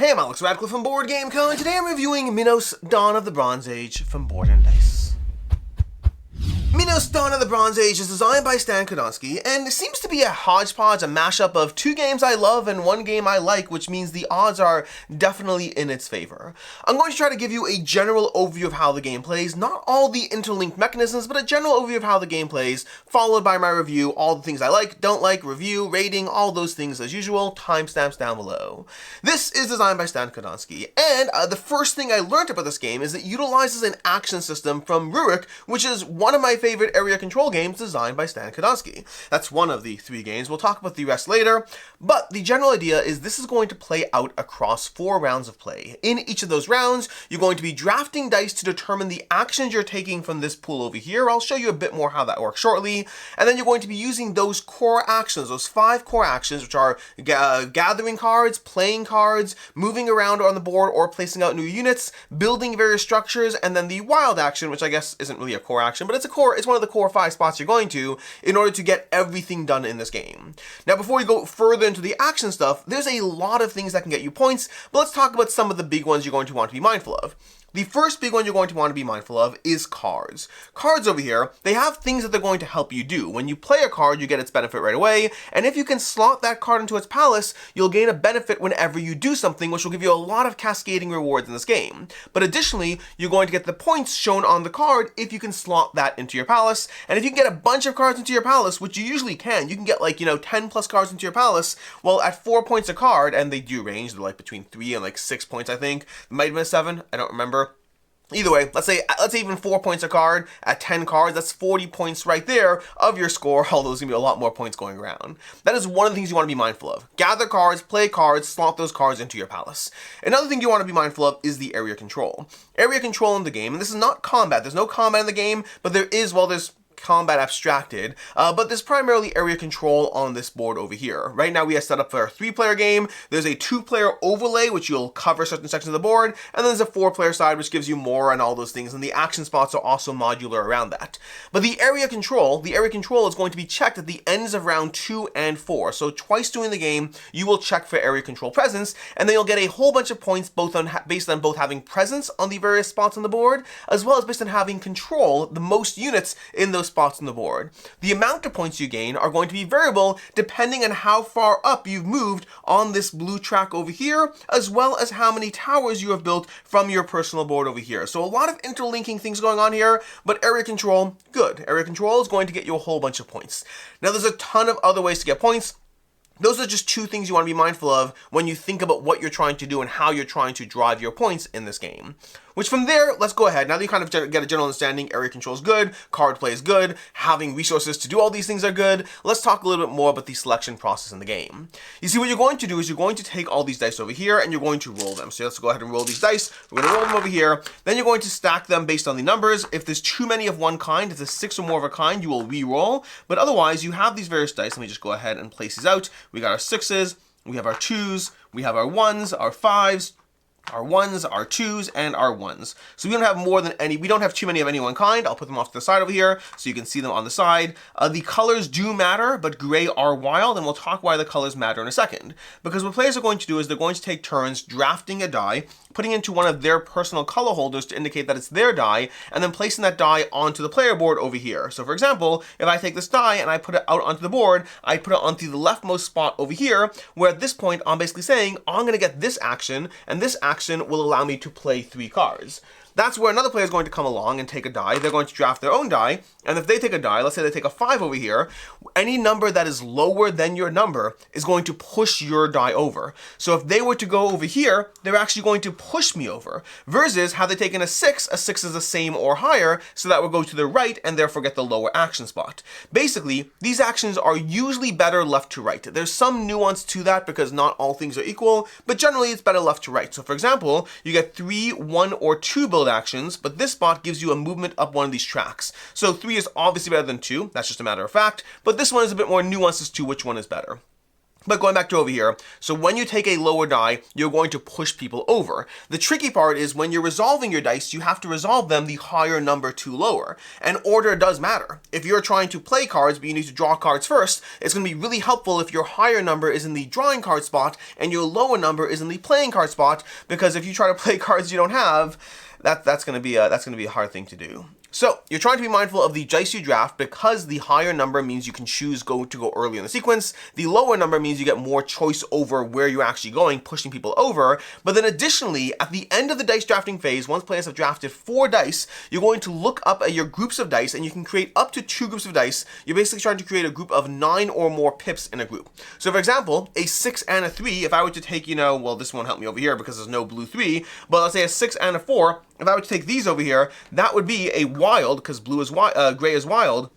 Hey, I'm Alex Radcliffe from Board Game Co, and today I'm reviewing Minos, Dawn of the Bronze Age from Board and Dice. Minos, Dawn of the Bronze Age is designed by Stan Kodonsky, and it seems to be a hodgepodge, a mashup of two games I love and one game I like, which means the odds are definitely in its favor. I'm going to try to give you a general overview of how the game plays, not all the interlinked mechanisms, but a general overview of how the game plays, followed by my review, all the things I like, don't like, review, rating, all those things as usual, timestamps down below. This is designed by Stan Kodonsky, and the first thing I learned about this game is it utilizes an action system from Rurik, which is one of my favorite area control games designed by Stan Kodonsky. That's one of the three games. We'll talk about the rest later, but the general idea is this is going to play out across 4 rounds of play. In each of those rounds, you're going to be drafting dice to determine the actions you're taking from this pool over here. I'll show you a bit more how that works shortly, and then you're going to be using those core actions, those 5 core actions, which are gathering cards, playing cards, moving around on the board or placing out new units, building various structures, and then the wild action, which I guess isn't really a core action, but it's one of the core 5 spots you're going to in order to get everything done in this game. Now, before we go further into the action stuff, there's a lot of things that can get you points, but let's talk about some of the big ones you're going to want to be mindful of. The first big one you're going to want to be mindful of is cards. Cards over here, they have things that they're going to help you do. When you play a card, you get its benefit right away, and if you can slot that card into its palace, you'll gain a benefit whenever you do something, which will give you a lot of cascading rewards in this game. But additionally, you're going to get the points shown on the card if you can slot that into your palace, and if you can get a bunch of cards into your palace, which you usually can, you can get 10 plus cards into your palace, well, at 4 points a card, and they do range, they're between 3 and 6 points, I think. It might have been 7, I don't remember. Either way, let's say even 4 points a card at 10 cards, that's 40 points right there of your score, although there's going to be a lot more points going around. That is one of the things you want to be mindful of. Gather cards, play cards, slot those cards into your palace. Another thing you want to be mindful of is the area control. Area control in the game, and this is not combat, there's no combat in the game, but there's combat abstracted, but there's primarily area control on this board over here. Right now we have set up for a 3-player game. There's a 2-player overlay, which you'll cover certain sections of the board, and then there's a 4-player side, which gives you more and all those things, and the action spots are also modular around that. But the area control is going to be checked at the ends of round 2 and 4. So twice during the game, you will check for area control presence, and then you'll get a whole bunch of points based on both having presence on the various spots on the board, as well as based on having control, the most units in those spots on the board. The amount of points you gain are going to be variable depending on how far up you've moved on this blue track over here, as well as how many towers you have built from your personal board over here. So a lot of interlinking things going on here, but area control, good. Area control is going to get you a whole bunch of points. Now there's a ton of other ways to get points. Those are just 2 things you want to be mindful of when you think about what you're trying to do and how you're trying to drive your points in this game. Which from there, let's go ahead. Now that you kind of get a general understanding, area control is good, card play is good, having resources to do all these things are good, let's talk a little bit more about the selection process in the game. You see, what you're going to do is you're going to take all these dice over here and you're going to roll them. So let's go ahead and roll these dice. We're going to roll them over here. Then you're going to stack them based on the numbers. If there's too many of one kind, if there's 6 or more of a kind, you will re-roll. But otherwise, you have these various dice. Let me just go ahead and place these out. We got our 6s, we have our 2s, we have our 1s, our 5s, our 1s, our 2s, and our 1s. So we don't have too many of any one kind. I'll put them off to the side over here so you can see them on the side. The colors do matter, but gray are wild, and we'll talk why the colors matter in a second. Because what players are going to do is they're going to take turns drafting a die, putting into one of their personal color holders to indicate that it's their die, and then placing that die onto the player board over here. So for example, if I take this die and I put it out onto the board, I put it onto the leftmost spot over here, where at this point I'm basically saying, I'm going to get this action, and this action will allow me to play 3 cards. That's where another player is going to come along and take a die. They're going to draft their own die, and if they take a die, let's say they take a 5 over here, any number that is lower than your number is going to push your die over. So if they were to go over here, they're actually going to push me over. Versus had they taken a 6 is the same or higher, so that would go to the right and therefore get the lower action spot. Basically, these actions are usually better left to right. There's some nuance to that because not all things are equal, but generally it's better left to right. So for example, you get 3, 1, or 2 build actions, but this spot gives you a movement up one of these tracks. So 3 is obviously better than 2, that's just a matter of fact, but this one is a bit more nuanced as to which one is better. But going back to over here, so when you take a lower die, you're going to push people over. The tricky part is when you're resolving your dice, you have to resolve them the higher number to lower. And order does matter. If you're trying to play cards, but you need to draw cards first, it's going to be really helpful if your higher number is in the drawing card spot and your lower number is in the playing card spot, because if you try to play cards you don't have, that's going to be a hard thing to do. So you're trying to be mindful of the dice you draft, because the higher number means you can choose to go early in the sequence. The lower number means you get more choice over where you're actually going, pushing people over. But then additionally, at the end of the dice drafting phase, once players have drafted 4 dice, you're going to look up at your groups of dice, and you can create up to 2 groups of dice. You're basically trying to create a group of 9 or more pips in a group. So for example, a 6 and a 3, if I were to take, well, this won't help me over here because there's no blue 3, but let's say a 6 and a 4, if I were to take these over here, that would be a wild, because gray is wild.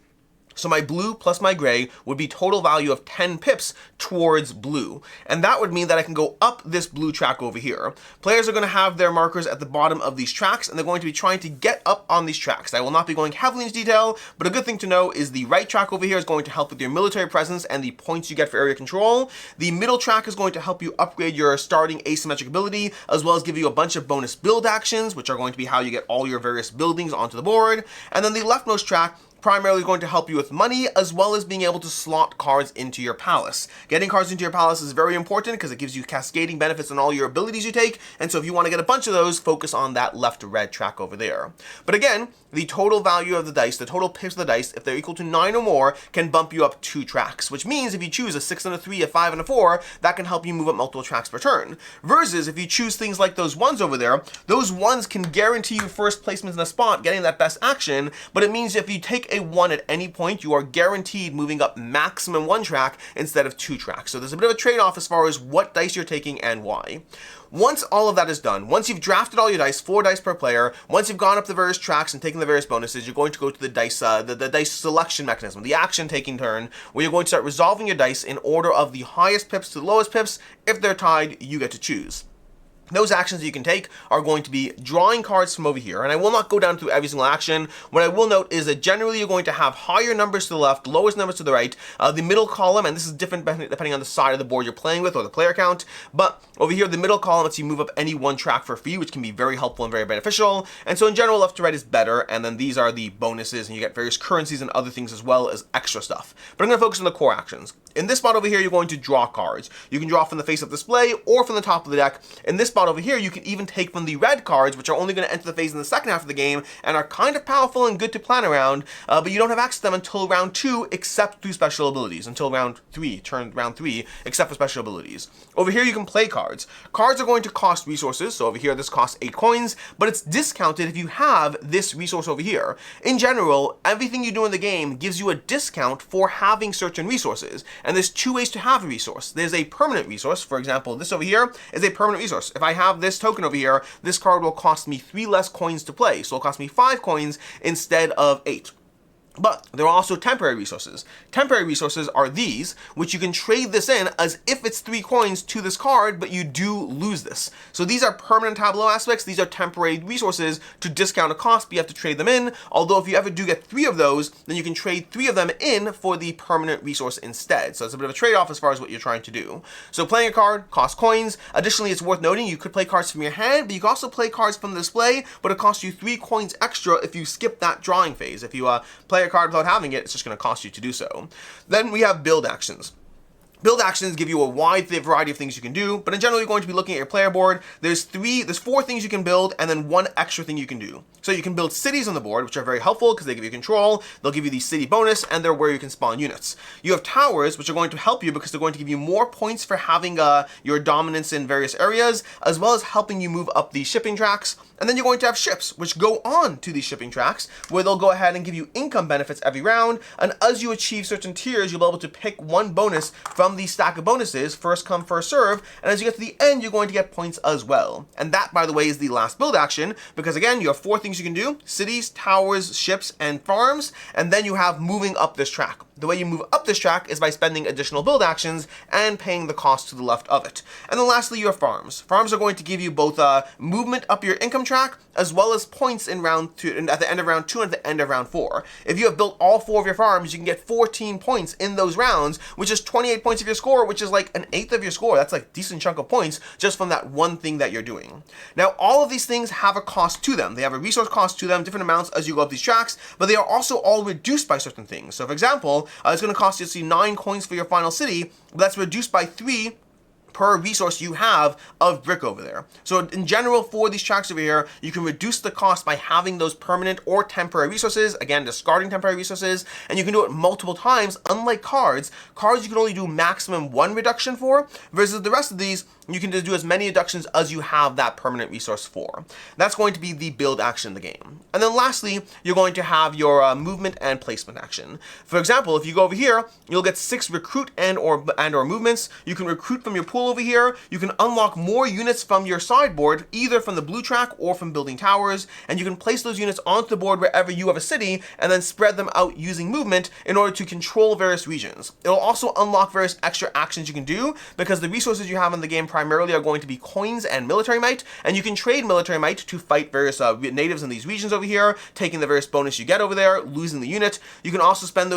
So my blue plus my gray would be total value of 10 pips towards blue. And that would mean that I can go up this blue track over here. Players are going to have their markers at the bottom of these tracks, and they're going to be trying to get up on these tracks. I will not be going heavily into detail, but a good thing to know is the right track over here is going to help with your military presence and the points you get for area control. The middle track is going to help you upgrade your starting asymmetric ability, as well as give you a bunch of bonus build actions, which are going to be how you get all your various buildings onto the board. And then the leftmost track primarily going to help you with money, as well as being able to slot cards into your palace. Getting cards into your palace is very important because it gives you cascading benefits on all your abilities you take, and so if you want to get a bunch of those, focus on that left red track over there. But again, the total value of the dice, the total pips of the dice, if they're equal to 9 or more, can bump you up 2 tracks, which means if you choose a 6 and a 3, a 5 and a 4, that can help you move up multiple tracks per turn. Versus if you choose things like those 1s over there, those 1s can guarantee you first placements in a spot, getting that best action, but it means if you take a 1 at any point, you are guaranteed moving up maximum 1 track instead of 2 tracks. So there's a bit of a trade-off as far as what dice you're taking and why. Once all of that is done, once you've drafted all your dice, 4 dice per player, once you've gone up the various tracks and taken the various bonuses, you're going to go to the dice, the dice selection mechanism, the action taking turn, where you're going to start resolving your dice in order of the highest pips to the lowest pips. If they're tied, you get to choose. Those actions that you can take are going to be drawing cards from over here, and I will not go down through every single action. What I will note is that generally you're going to have higher numbers to the left, lowest numbers to the right, the middle column, and this is different depending on the side of the board you're playing with or the player count, but over here the middle column lets you move up any 1 track for free, which can be very helpful and very beneficial. And so in general, left to right is better, and then these are the bonuses, and you get various currencies and other things as well as extra stuff. But I'm going to focus on the core actions. In this spot over here, you're going to draw cards. You can draw from the face of display or from the top of the deck. In this spot over here, you can even take from the red cards, which are only going to enter the phase in the second half of the game and are kind of powerful and good to plan around, but you don't have access to them until round 2, except through special abilities, until round 3, except for special abilities. Over here, you can play cards. Cards are going to cost resources, so over here, this costs 8 coins, but it's discounted if you have this resource over here. In general, everything you do in the game gives you a discount for having certain resources. And there's 2 ways to have a resource. There's a permanent resource. For example, this over here is a permanent resource. If I have this token over here, this card will cost me 3 less coins to play. So it'll cost me 5 coins instead of 8. But there are also temporary resources. Temporary resources are these, which you can trade this in as if it's 3 coins to this card, but you do lose this. So these are permanent tableau aspects. These are temporary resources to discount a cost, but you have to trade them in. Although if you ever do get 3 of those, then you can trade 3 of them in for the permanent resource instead. So it's a bit of a trade-off as far as what you're trying to do. So playing a card costs coins. Additionally, it's worth noting you could play cards from your hand, but you can also play cards from the display, but it costs you 3 coins extra if you skip that drawing phase. If you play a card without having it, it's just going to cost you to do so. Then we have build actions. Build actions give you a wide variety of things you can do, but in general, you're going to be looking at your player board. There's 4 things you can build, and then 1 extra thing you can do. So you can build cities on the board, which are very helpful because they give you control. They'll give you the city bonus, and they're where you can spawn units. You have towers, which are going to help you because they're going to give you more points for having your dominance in various areas, as well as helping you move up the shipping tracks. And then you're going to have ships, which go on to these shipping tracks, where they'll go ahead and give you income benefits every round. And as you achieve certain tiers, you'll be able to pick 1 bonus from the stack of bonuses, first come, first serve. And as you get to the end, you're going to get points as well. And that, by the way, is the last build action, because again, you have 4 things you can do: cities, towers, ships, and farms. And then you have moving up this track. The way you move up this track is by spending additional build actions and paying the cost to the left of it. And then lastly, you have farms. Farms are going to give you both movement up your income track, as well as points in round 2, and at the end of round 2 and at the end of round 4. If you have built all 4 of your farms, you can get 14 points in those rounds, which is 28 points of your score, which is like an eighth of your score. That's like a decent chunk of points just from that one thing that you're doing. Now, all of these things have a cost to them. They have a resource cost to them, different amounts as you go up these tracks, but they are also all reduced by certain things. So for example, it's going to cost you, 9 coins for your final city, but that's reduced by 3 per resource you have of brick over there. So in general, for these tracks over here, you can reduce the cost by having those permanent or temporary resources, again, discarding temporary resources, and you can do it multiple times. Unlike cards you can only do maximum 1 reduction for, versus the rest of these, you can just do as many reductions as you have that permanent resource for. That's going to be the build action in the game. And then lastly, you're going to have your movement and placement action. For example, if you go over here, you'll get 6 recruit and or movements. You can recruit from your pool over here. You can unlock more units from your sideboard, either from the blue track or from building towers, and you can place those units onto the board wherever you have a city, and then spread them out using movement in order to control various regions. It'll also unlock various extra actions you can do, because the resources you have in the game primarily are going to be coins and military might, and you can trade military might to fight various natives in these regions over here, taking the various bonus you get over there, losing the unit. You can also spend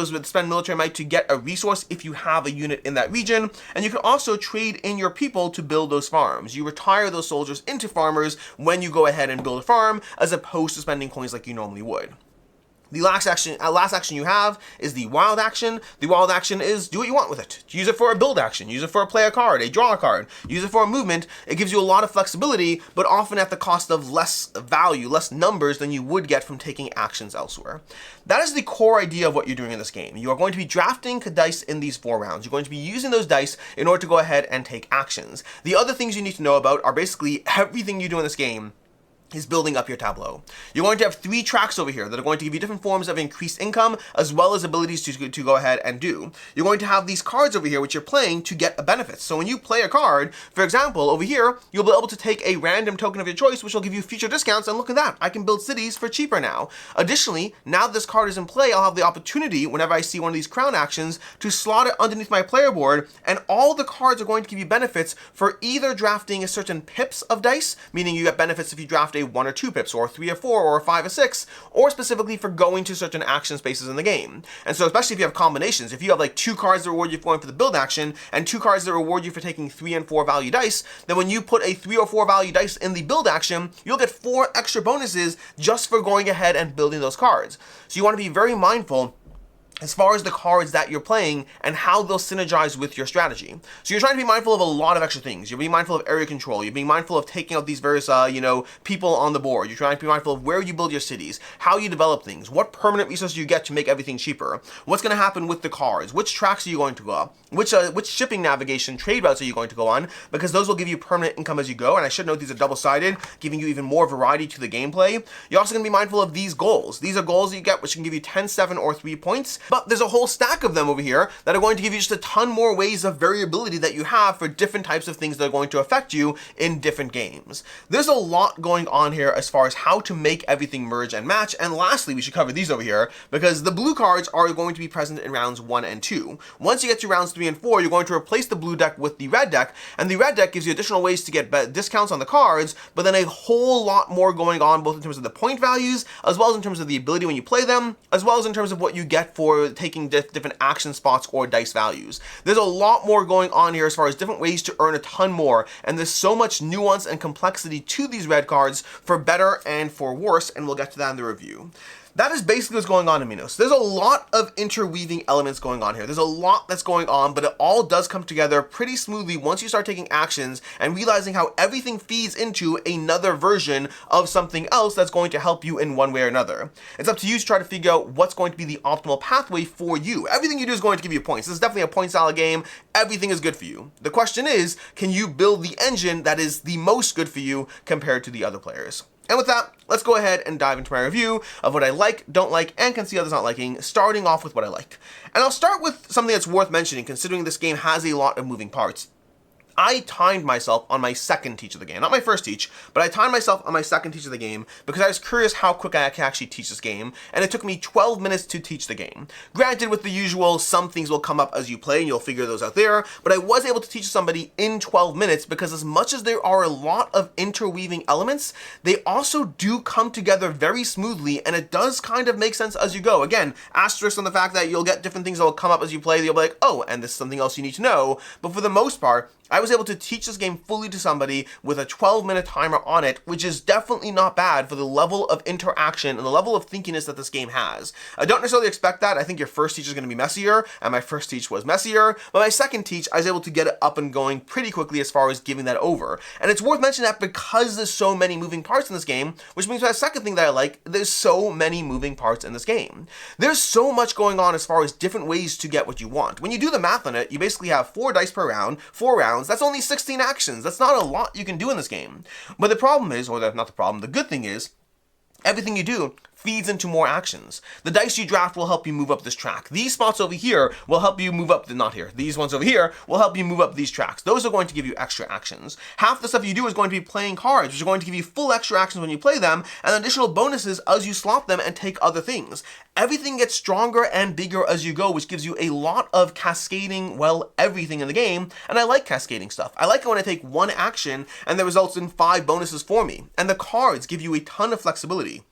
military might to get a resource if you have a unit in that region, and you can also trade in your people to build those farms. You retire those soldiers into farmers when you go ahead and build a farm, as opposed to spending coins like you normally would. The last action you have is the wild action. The wild action is do what you want with it. Use it for a build action, use it for a play a card, a draw a card, use it for a movement. It gives you a lot of flexibility, but often at the cost of less value, less numbers than you would get from taking actions elsewhere. That is the core idea of what you're doing in this game. You are going to be drafting dice in these 4 rounds. You're going to be using those dice in order to go ahead and take actions. The other things you need to know about are basically everything you do in this game is building up your tableau. You're going to have 3 tracks over here that are going to give you different forms of increased income, as well as abilities to go ahead and do. You're going to have these cards over here which you're playing to get a benefit. So when you play a card, for example, over here, you'll be able to take a random token of your choice, which will give you future discounts, and look at that, I can build cities for cheaper now. Additionally, now that this card is in play, I'll have the opportunity, whenever I see one of these crown actions, to slot it underneath my player board, and all the cards are going to give you benefits for either drafting a certain pips of dice, meaning you get benefits if you draft a 1 or 2 pips, or 3 or 4, or 5 or 6, or specifically for going to certain action spaces in the game. And so especially if you have combinations, if you have like 2 cards that reward you for going for the build action, and 2 cards that reward you for taking 3 and 4 value dice, then when you put a 3 or 4 value dice in the build action, you'll get 4 extra bonuses just for going ahead and building those cards. So you want to be very mindful as far as the cards that you're playing and how they'll synergize with your strategy. So you're trying to be mindful of a lot of extra things. You're being mindful of area control. You're being mindful of taking out these various, people on the board. You're trying to be mindful of where you build your cities, how you develop things, what permanent resources you get to make everything cheaper, what's going to happen with the cards, which tracks are you going to go up, which shipping navigation trade routes are you going to go on, because those will give you permanent income as you go. And I should note these are double-sided, giving you even more variety to the gameplay. You're also going to be mindful of these goals. These are goals that you get which can give you 10, 7, or 3 points. But there's a whole stack of them over here that are going to give you just a ton more ways of variability that you have for different types of things that are going to affect you in different games. There's a lot going on here as far as how to make everything merge and match. And lastly, we should cover these over here, because the blue cards are going to be present in rounds 1 and 2. Once you get to rounds 3 and 4, you're going to replace the blue deck with the red deck, and the red deck gives you additional ways to get discounts on the cards, but then a whole lot more going on, both in terms of the point values, as well as in terms of the ability when you play them, as well as in terms of what you get for taking different action spots or dice values. There's a lot more going on here as far as different ways to earn a ton more, and there's so much nuance and complexity to these red cards, for better and for worse, and we'll get to that in the review. That is basically what's going on in Minos. There's a lot of interweaving elements going on here. There's a lot that's going on, but it all does come together pretty smoothly once you start taking actions and realizing how everything feeds into another version of something else that's going to help you in one way or another. It's up to you to try to figure out what's going to be the optimal pathway for you. Everything you do is going to give you points. This is definitely a point salad game. Everything is good for you. The question is, can you build the engine that is the most good for you compared to the other players? And with that, let's go ahead and dive into my review of what I like, don't like, and can see others not liking, starting off with what I like. And I'll start with something that's worth mentioning, considering this game has a lot of moving parts. I timed myself on my second teach of the game. Not my first teach, but I timed myself on my second teach of the game because I was curious how quick I can actually teach this game, and it took me 12 minutes to teach the game. Granted, with the usual, some things will come up as you play and you'll figure those out there, but I was able to teach somebody in 12 minutes because as much as there are a lot of interweaving elements, they also do come together very smoothly, and it does kind of make sense as you go. Again, asterisk on the fact that you'll get different things that will come up as you play that you'll be like, oh, and this is something else you need to know, but for the most part, I was able to teach this game fully to somebody with a 12-minute timer on it, which is definitely not bad for the level of interaction and the level of thinkiness that this game has. I don't necessarily expect that. I think your first teach is going to be messier, and my first teach was messier, but my second teach, I was able to get it up and going pretty quickly as far as giving that over. And it's worth mentioning that because there's so many moving parts in this game, which means my second thing that I like, there's so many moving parts in this game. There's so much going on as far as different ways to get what you want. When you do the math on it, you basically have 4 dice per round, 4 rounds. That's only 16 actions. That's not a lot you can do in this game. But the problem is, or not the problem, the good thing is, everything you do feeds into more actions. The dice you draft will help you move up this track. These spots over here will help you move up, not here, these ones over here will help you move up these tracks. Those are going to give you extra actions. Half the stuff you do is going to be playing cards, which are going to give you full extra actions when you play them, and additional bonuses as you slot them and take other things. Everything gets stronger and bigger as you go, which gives you a lot of cascading, well, everything in the game, and I like cascading stuff. I like it when I take one action and that results in 5 bonuses for me, and the cards give you a ton of flexibility.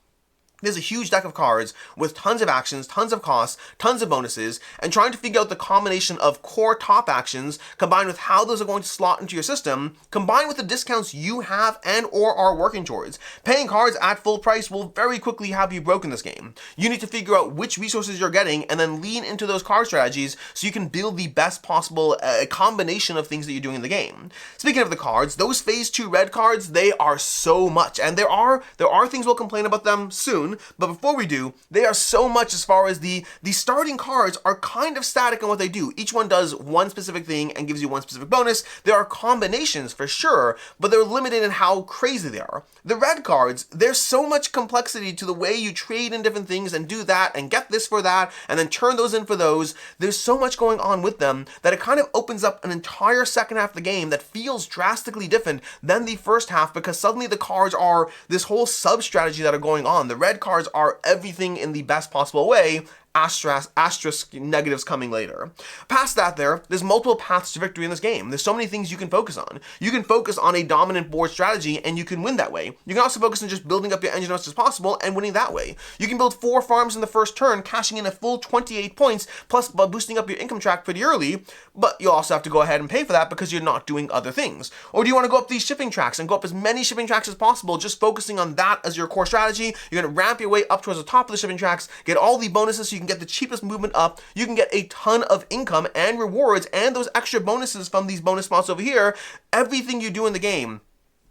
There's a huge deck of cards with tons of actions, tons of costs, tons of bonuses, and trying to figure out the combination of core top actions combined with how those are going to slot into your system, combined with the discounts you have and or are working towards. Paying cards at full price will very quickly have you broke in this game. You need to figure out which resources you're getting and then lean into those card strategies so you can build the best possible combination of things that you're doing in the game. Speaking of the cards, those phase 2 red cards, they are so much, and there are things we'll complain about them soon. But before we do, they are so much as far as the starting cards are kind of static in what they do. Each one does one specific thing and gives you one specific bonus. There are combinations for sure, but they're limited in how crazy they are. The red cards, there's so much complexity to the way you trade in different things and do that and get this for that and then turn those in for those. There's so much going on with them that it kind of opens up an entire second half of the game that feels drastically different than the first half because suddenly the cards are this whole sub-strategy that are going on. The red cards are everything in the best possible way, asterisk negatives coming later. Past that there's multiple paths to victory in this game. There's so many things you can focus on. You can focus on a dominant board strategy and you can win that way. You can also focus on just building up your engine as much as possible and winning that way. You can build 4 farms in the first turn, cashing in a full 28 points, plus boosting up your income track pretty early, but you'll also have to go ahead and pay for that because you're not doing other things. Or do you want to go up these shipping tracks and go up as many shipping tracks as possible, just focusing on that as your core strategy? You're going to ramp your way up towards the top of the shipping tracks, get all the bonuses so you can get the cheapest movement up, you can get a ton of income and rewards and those extra bonuses from these bonus spots over here. Everything you do in the game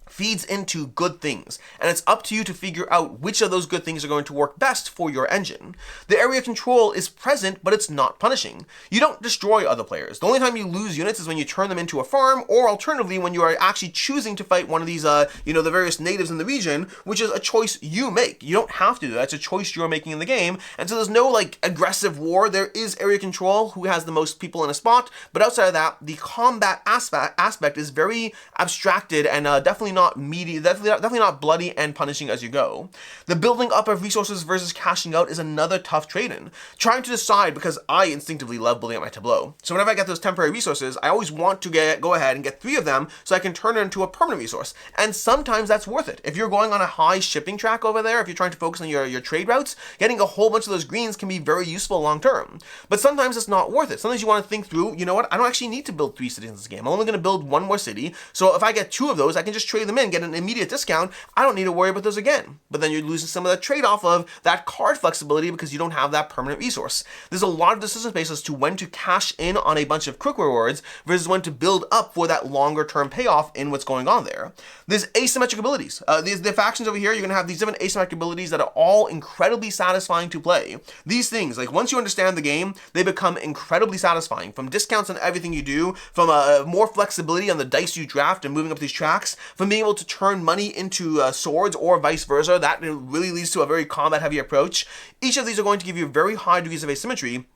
feeds into good things, and it's up to you to figure out which of those good things are going to work best for your engine. The area control is present, but it's not punishing. You don't destroy other players. The only time you lose units is when you turn them into a farm, or alternatively when you are actually choosing to fight one of these, the various natives in the region, which is a choice you make. You don't have to do that. It's a choice you're making in the game, and so there's no aggressive war. There is area control, who has the most people in a spot, but outside of that, the combat aspect is very abstracted and definitely not meaty, definitely not bloody and punishing as you go. The building up of resources versus cashing out is another tough trade-in. Trying to decide, because I instinctively love building up my tableau. So whenever I get those temporary resources, I always want to go ahead and get 3 of them so I can turn it into a permanent resource. And sometimes that's worth it. If you're going on a high shipping track over there, if you're trying to focus on your trade routes, getting a whole bunch of those greens can be very useful long term. But sometimes it's not worth it. Sometimes you want to think through, you know what, I don't actually need to build 3 cities in this game. I'm only going to build 1 more city. So if I get 2 of those, I can just trade them in, get an immediate discount. I don't need to worry about those again. But then you're losing some of that trade-off of that card flexibility because you don't have that permanent resource. There's a lot of decision space as to when to cash in on a bunch of quick rewards versus when to build up for that longer term payoff in what's going on there. There's asymmetric abilities. The factions over here, you're going to have these different asymmetric abilities that are all incredibly satisfying to play. These things, once you understand the game, they become incredibly satisfying. From discounts on everything you do, from more flexibility on the dice you draft and moving up these tracks, from being able to turn money into swords or vice versa. That really leads to a very combat heavy approach. Each of these are going to give you very high degrees of asymmetry,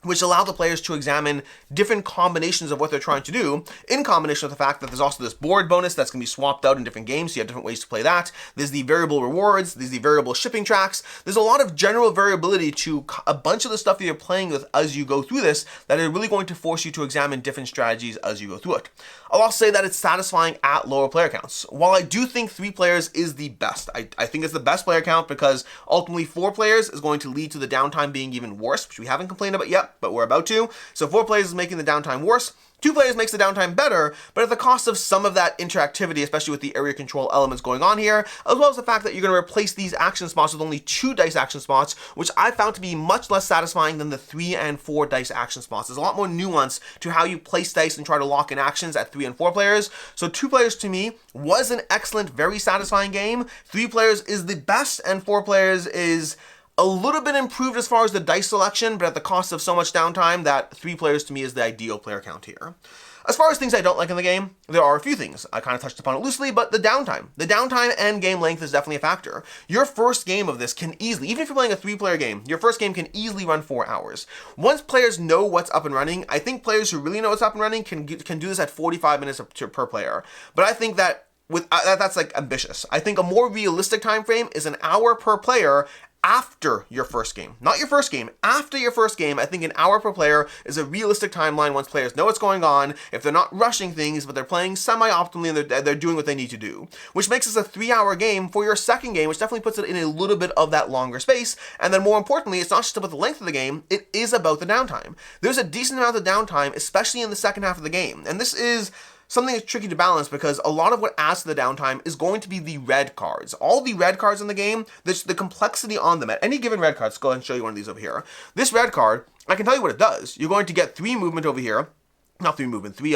which allow the players to examine different combinations of what they're trying to do, in combination with the fact that there's also this board bonus that's going to be swapped out in different games, so you have different ways to play that. There's the variable rewards, there's the variable shipping tracks. There's a lot of general variability to a bunch of the stuff that you're playing with as you go through this that are really going to force you to examine different strategies as you go through it. I'll also say that it's satisfying at lower player counts. While I do think 3 players is the best, I think it's the best player count because ultimately 4 players is going to lead to the downtime being even worse, which we haven't complained about yet, but we're about to. So 4 players is making the downtime worse. 2 players makes the downtime better, but at the cost of some of that interactivity, especially with the area control elements going on here, as well as the fact that you're going to replace these action spots with only 2 dice action spots, which I found to be much less satisfying than the 3 and 4 dice action spots. There's a lot more nuance to how you place dice and try to lock in actions at 3 and 4 players. So 2 players to me was an excellent, very satisfying game. 3 players is the best, and 4 players is a little bit improved as far as the dice selection, but at the cost of so much downtime that 3 players to me is the ideal player count here. As far as things I don't like in the game, there are a few things. I kind of touched upon it loosely, but the downtime. The downtime and game length is definitely a factor. Your first game of this can easily, even if you're playing a 3-player game, your first game can easily run 4 hours. Once players know what's up and running, I think players who really know what's up and running can do this at 45 minutes per player. But I think that that's like ambitious. I think a more realistic time frame is an hour per player after your first game. Not your first game, after your first game. I think an hour per player is a realistic timeline once players know what's going on, if they're not rushing things, but they're playing semi-optimally and they're doing what they need to do. Which makes this a 3-hour game for your second game, which definitely puts it in a little bit of that longer space. And then more importantly, it's not just about the length of the game, it is about the downtime. There's a decent amount of downtime, especially in the second half of the game. And this is something that's tricky to balance because a lot of what adds to the downtime is going to be the red cards. All the red cards in the game, there's the complexity on them. At any given red card, let's go ahead and show you one of these over here. This red card, I can tell you what it does. You're going to get 3 movement over here. Not 3 movement, 3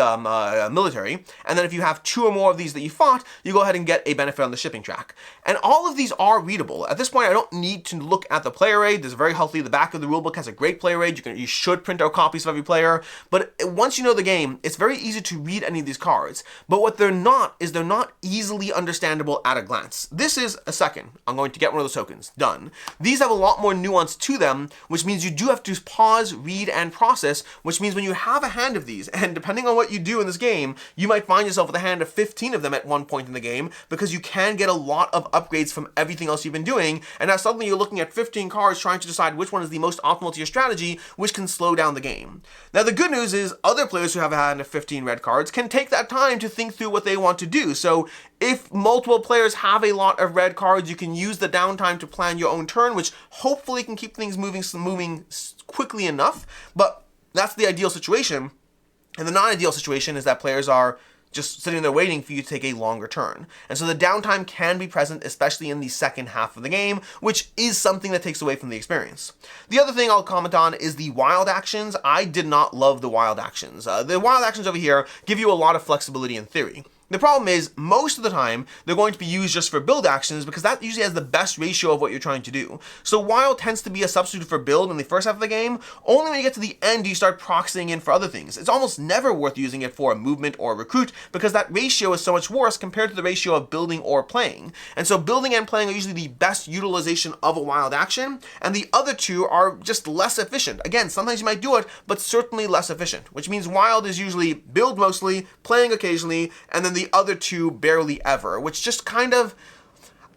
military, and then if you have 2 or more of these that you fought, you go ahead and get a benefit on the shipping track. And all of these are readable. At this point, I don't need to look at the player aid. There's very healthy, the back of the rulebook has a great player aid. You should print out copies of every player, but once you know the game, it's very easy to read any of these cards. But what they're not is they're not easily understandable at a glance. This is a second. I'm going to get one of those tokens. Done. These have a lot more nuance to them, which means you do have to pause, read, and process, which means when you have a hand of these, and depending on what you do in this game, you might find yourself with a hand of 15 of them at one point in the game because you can get a lot of upgrades from everything else you've been doing, and now suddenly you're looking at 15 cards trying to decide which one is the most optimal to your strategy, which can slow down the game. Now the good news is other players who have a hand of 15 red cards can take that time to think through what they want to do. So if multiple players have a lot of red cards, you can use the downtime to plan your own turn, which hopefully can keep things moving quickly enough, but that's the ideal situation. And the non-ideal situation is that players are just sitting there waiting for you to take a longer turn. And so the downtime can be present, especially in the second half of the game, which is something that takes away from the experience. The other thing I'll comment on is the wild actions. I did not love the wild actions. The wild actions over here give you a lot of flexibility in theory. The problem is, most of the time, they're going to be used just for build actions because that usually has the best ratio of what you're trying to do. So wild tends to be a substitute for build in the first half of the game. Only when you get to the end do you start proxying in for other things. It's almost never worth using it for a movement or a recruit because that ratio is so much worse compared to the ratio of building or playing. And so building and playing are usually the best utilization of a wild action, and the other two are just less efficient. Again, sometimes you might do it, but certainly less efficient, which means wild is usually build mostly, playing occasionally, and then the other two barely ever, which just kind of,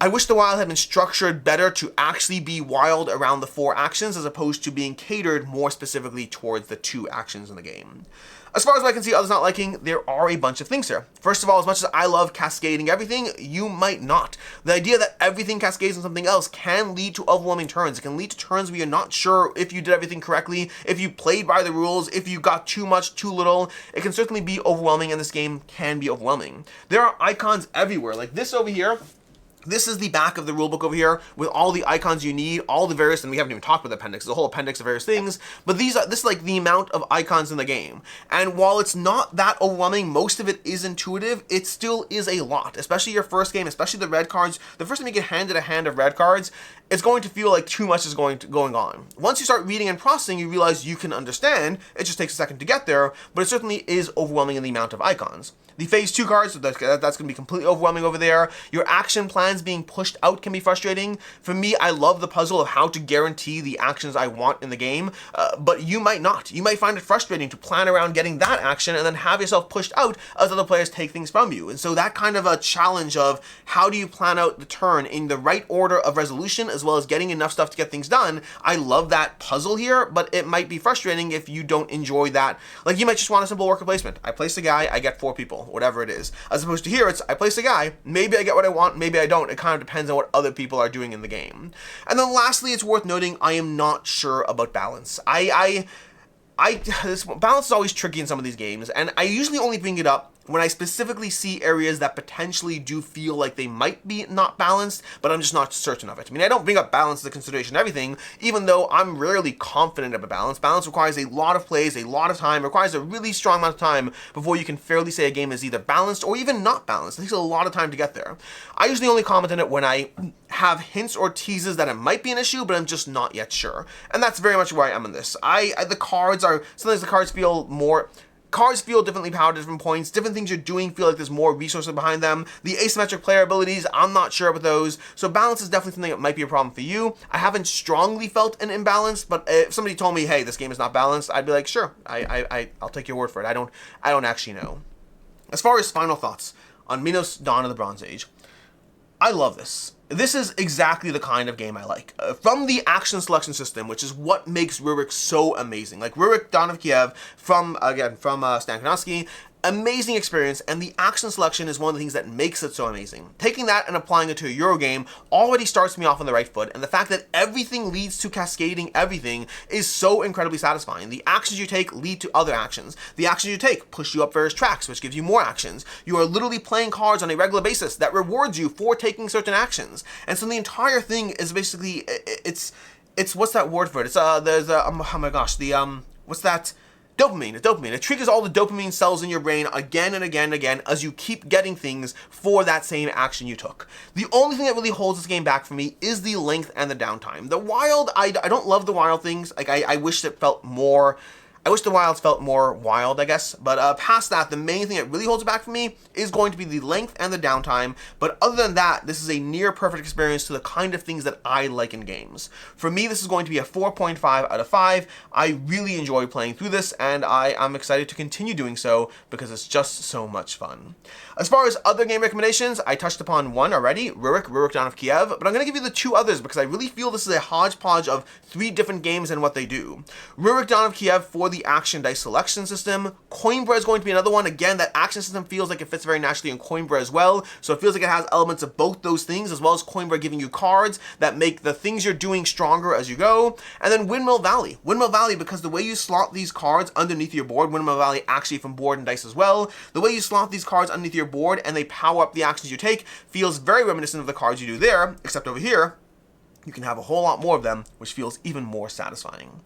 I wish the wild had been structured better to actually be wild around the 4 actions as opposed to being catered more specifically towards the 2 actions in the game. As far as I can see others not liking, there are a bunch of things here. First of all, as much as I love cascading everything, you might not. The idea that everything cascades on something else can lead to overwhelming turns. It can lead to turns where you're not sure if you did everything correctly, if you played by the rules, if you got too much, too little. It can certainly be overwhelming, and this game can be overwhelming. There are icons everywhere, like this over here. This is the back of the rulebook over here with all the icons you need, all the various, and we haven't even talked about the appendix, there's a whole appendix of various things, but this is like the amount of icons in the game. And while it's not that overwhelming, most of it is intuitive, it still is a lot, especially your first game, especially the red cards. The first time you get handed a hand of red cards, it's going to feel like too much is going on. Once you start reading and processing, you realize you can understand, it just takes a second to get there, but it certainly is overwhelming in the amount of icons. the phase 2 cards, so that's going to be completely overwhelming over there. Your action plans being pushed out can be frustrating. For me, I love the puzzle of how to guarantee the actions I want in the game, but you might not. You might find it frustrating to plan around getting that action and then have yourself pushed out as other players take things from you. And so that kind of a challenge of how do you plan out the turn in the right order of resolution as well as getting enough stuff to get things done. I love that puzzle here, but it might be frustrating if you don't enjoy that. Like, you might just want a simple worker placement. I place a guy, I get 4 people, whatever it is. As opposed to here, it's I place a guy, maybe I get what I want, maybe I don't. It kind of depends on what other people are doing in the game. And then lastly, it's worth noting, I am not sure about balance. This balance is always tricky in some of these games, and I usually only bring it up when I specifically see areas that potentially do feel like they might be not balanced, but I'm just not certain of it. I mean, I don't bring up balance as a consideration of everything, even though I'm rarely confident about balance. Balance requires a lot of plays, a lot of time, requires a really strong amount of time before you can fairly say a game is either balanced or even not balanced. It takes a lot of time to get there. I usually only comment on it when I have hints or teases that it might be an issue, but I'm just not yet sure. And that's very much where I am in this. The cards are, sometimes the cards feel more... Cards feel differently powered at different points. Different things you're doing feel like there's more resources behind them. The asymmetric player abilities, I'm not sure about those. So balance is definitely something that might be a problem for you. I haven't strongly felt an imbalance, but if somebody told me, hey, this game is not balanced, I'd be like, sure, I'll take your word for it. I don't actually know. As far as final thoughts on Minos, Dawn of the Bronze Age, I love this. This is exactly the kind of game I like. From the action selection system, which is what makes Rurik so amazing. Like Rurik, Dawn of Kiev, from Stan Knossos, amazing experience, and the action selection is one of the things that makes it so amazing. Taking that and applying it to a Euro game already starts me off on the right foot, and the fact that everything leads to cascading everything is so incredibly satisfying. The actions you take lead to other actions. The actions you take push you up various tracks, which gives you more actions. You are literally playing cards on a regular basis that rewards you for taking certain actions. And so the entire thing is basically, it's what's that word for it? It's, oh my gosh, what's that? Dopamine. It triggers all the dopamine cells in your brain again and again and again as you keep getting things for that same action you took. The only thing that really holds this game back for me is the length and the downtime. The wild, I don't love the wild things. Like, I wish it felt more... I wish the wilds felt more wild, I guess, but past that, the main thing that really holds it back for me is going to be the length and the downtime, but other than that, this is a near perfect experience to the kind of things that I like in games. For me, this is going to be a 4.5 out of 5. I really enjoy playing through this, and I'm excited to continue doing so because it's just so much fun. As far as other game recommendations, I touched upon one already, Rurik, Dawn of Kiev, but I'm going to give you the 2 others because I really feel this is a hodgepodge of 3 different games and what they do. Rurik, Dawn of Kiev for the action dice selection system. Coimbra is going to be another one. Again, that action system feels like it fits very naturally in Coimbra as well, so it feels like it has elements of both those things, as well as Coimbra giving you cards that make the things you're doing stronger as you go. And then Windmill Valley, because the way you slot these cards underneath your board, Windmill Valley actually from board and dice as well, the way you slot these cards underneath your board and they power up the actions you take feels very reminiscent of the cards you do there, except over here, you can have a whole lot more of them, which feels even more satisfying.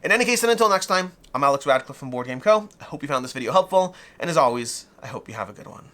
In any case, and until next time, I'm Alex Radcliffe from Board Game Co. I hope you found this video helpful, and as always, I hope you have a good one.